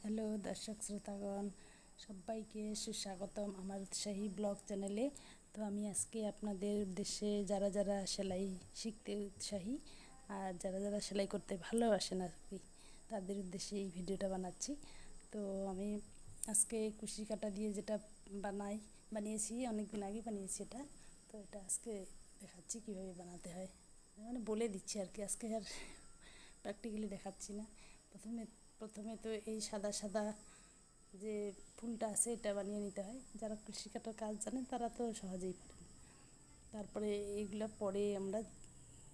Hello দর্শক শ্রোতাগণ, সবাইকে সুস্বাগতম আমার উৎসাহী ব্লগ চ্যানেলে। তো আমি আজকে আপনাদের উদ্দেশ্যে যারা যারা সেলাই শিখতে উৎসাহী আর যারা যারা সেলাই করতে ভালোবাসেন আর কি, তাদের উদ্দেশ্যে এই ভিডিওটা বানাচ্ছি। তো আমি আজকে কুশি কাটা দিয়ে যেটা বানিয়েছি, অনেক দিন আগে বানিয়েছি এটা। তো এটা আজকে দেখাচ্ছি কীভাবে বানাতে হয়, মানে বলে দিচ্ছি আর কি। আজকে আর প্র্যাকটিক্যালি দেখাচ্ছি না। প্রথমে তো এই সাদা সাদা যে ফুলটা আছে এটা বানিয়ে নিতে হয়। যারা কুশি কাটার কাজ জানেন তারা তো সহজেই পারেন। তারপরে এইগুলো পরে আমরা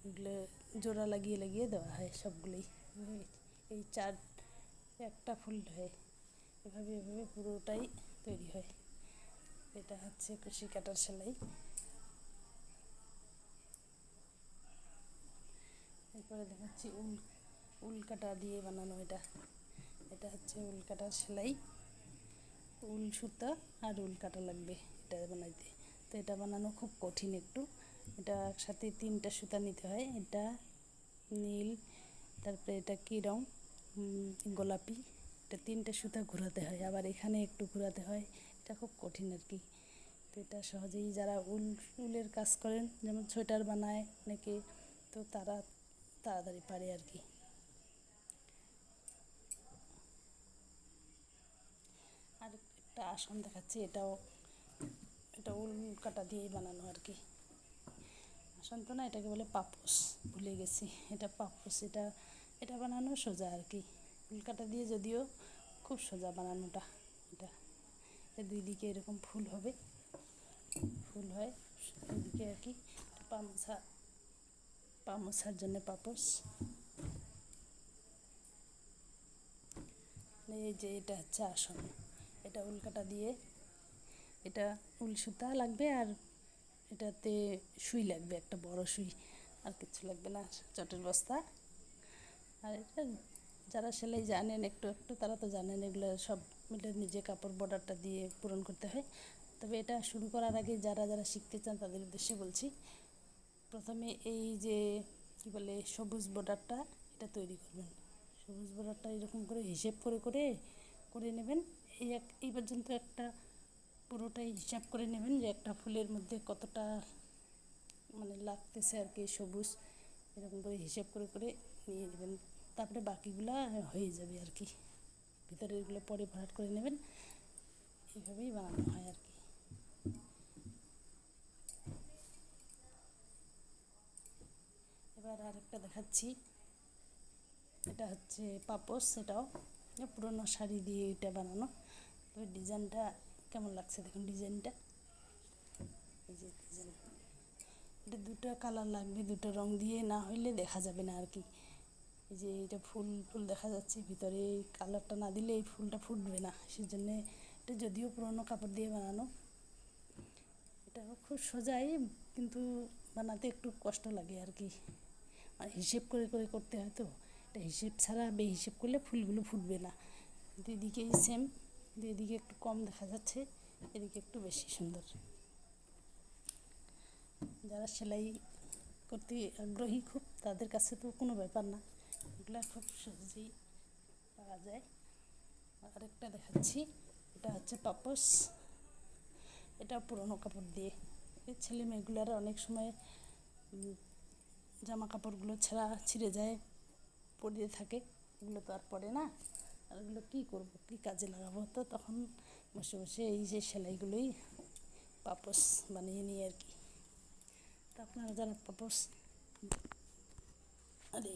এগুলো জোড়া লাগিয়ে লাগিয়ে দেওয়া হয় সবগুলোই। এই একটা ফুল হয়, এভাবে এভাবে পুরোটাই তৈরি হয়। এটা হচ্ছে কুশি কাটার সেলাই। এরপরে দেখাচ্ছি উল কাটা দিয়ে বানানো। এটা হচ্ছে উল কাটার সেলাই। উল সুতা আর উল কাটা লাগবে এটা বানাইতে। তো এটা বানানো খুব কঠিন একটু। এটা একসাথে 3টা সুতা নিতে হয়। এটা নীল, তারপরে এটা কী রং, গোলাপি। এটা 3টে সুতা ঘোরাতে হয়, আবার এখানে একটু ঘোরাতে হয়। এটা খুব কঠিন আর কি। তো এটা সহজেই যারা উলের কাজ করেন, যেমন সোয়েটার বানায় অনেকে, তো তারা তাড়াতাড়ি পারে আর কি। আর একটা আসন দেখাচ্ছি, এটা উল কাটা দিয়েই বানানো আর কি। আসন তো না, এটাকে বলে পাপোশ, ভুলে গেছি। এটা পাপোশ। এটা বানানো সোজা আর কি। উল কাটা দিয়ে যদিও খুব সোজা বানানোটা। এটা 2 দিকে এরকম ফুল হয় এদিকে আর কি। পা মোছার জন্য পাপোশ। এই যে এটা হচ্ছে আসন। এটা উল কাটা দিয়ে, এটা উল সুতা লাগবে আর এটাতে সুই লাগবে, একটা বড় সুই, আর কিছু লাগবে না, চটের বস্তা। আর এটা যারা সেলাই জানেন একটু একটু, তারা তো জানেন এগুলো সব মিলে নিজে কাপড় বর্ডারটা দিয়ে পূরণ করতে হয়। তবে এটা শুরু করার আগে যারা যারা শিখতে চান তাদের উদ্দেশ্যে বলছি, প্রথমে এই যে কী বলে সবুজ বর্ডারটা, এটা তৈরি করবেন। সবুজ বর্ডারটা এরকম করে হিসেব করে করে করে নেবেন। এই পর্যন্ত একটা পুরোটাই হিসাব করে নেবেন যে একটা ফুলের মধ্যে কতটা মানে লাগতেছে আর কি সবুজ, এরকম করে হিসেব করে করে নিয়ে নেবেন। তারপরে বাকিগুলা হয়ে যাবে আর কি। ভিতরে এগুলো পরে ভরাট করে নেবেন। এইভাবেই বানানো হয় আর কি। এবার আরেকটা দেখাচ্ছি। এটা হচ্ছে পাপোশ। এটাও পুরোনো শাড়ি দিয়ে এটা বানানো। তবে ডিজাইনটা কেমন লাগছে দেখুন, ডিজাইনটা। এই যে ডিজাইন, এটা 2টা কালার লাগবে, 2টা রং দিয়ে না হইলে দেখা যাবে না আর কি। এই যে এটা ফুল ফুল দেখা যাচ্ছে, ভিতরে কালারটা না দিলে এই ফুলটা ফুটবে না। সেই জন্যে এটা যদিও পুরোনো কাপড় দিয়ে বানানো, এটা খুব সোজাই, কিন্তু বানাতে একটু কষ্ট লাগে আর কি। আর হিসেব করে করে করতে হয়, তো এটা হিসেব ছাড়া বেহিসেব করলে ফুলগুলো ফুটবে না। 2 দিকেই সেম, 2 দিকে একটু কম দেখা যাচ্ছে, এদিকে একটু বেশি সুন্দর। যারা সেলাই করতে আগ্রহী খুব, তাদের কাছে তো কোনো ব্যাপার না, এগুলো খুব সহজেই পাওয়া যায়। আরেকটা দেখাচ্ছি। এটা হচ্ছে পাপোশ। এটা পুরোনো কাপড় দিয়ে, এই ছেলে মেয়েগুলার অনেক সময় জামা কাপড়গুলো ছিঁড়ে যায়, পরিয়ে থাকে, এগুলো তো আর পরে না। আর এগুলো কী করবো, কী কাজে লাগাবো, তো তখন বসে বসে এই যে সেলাইগুলোই পাপোশ বানিয়ে নিই আর কি। তো আপনারা যারা পাপোশ, আরে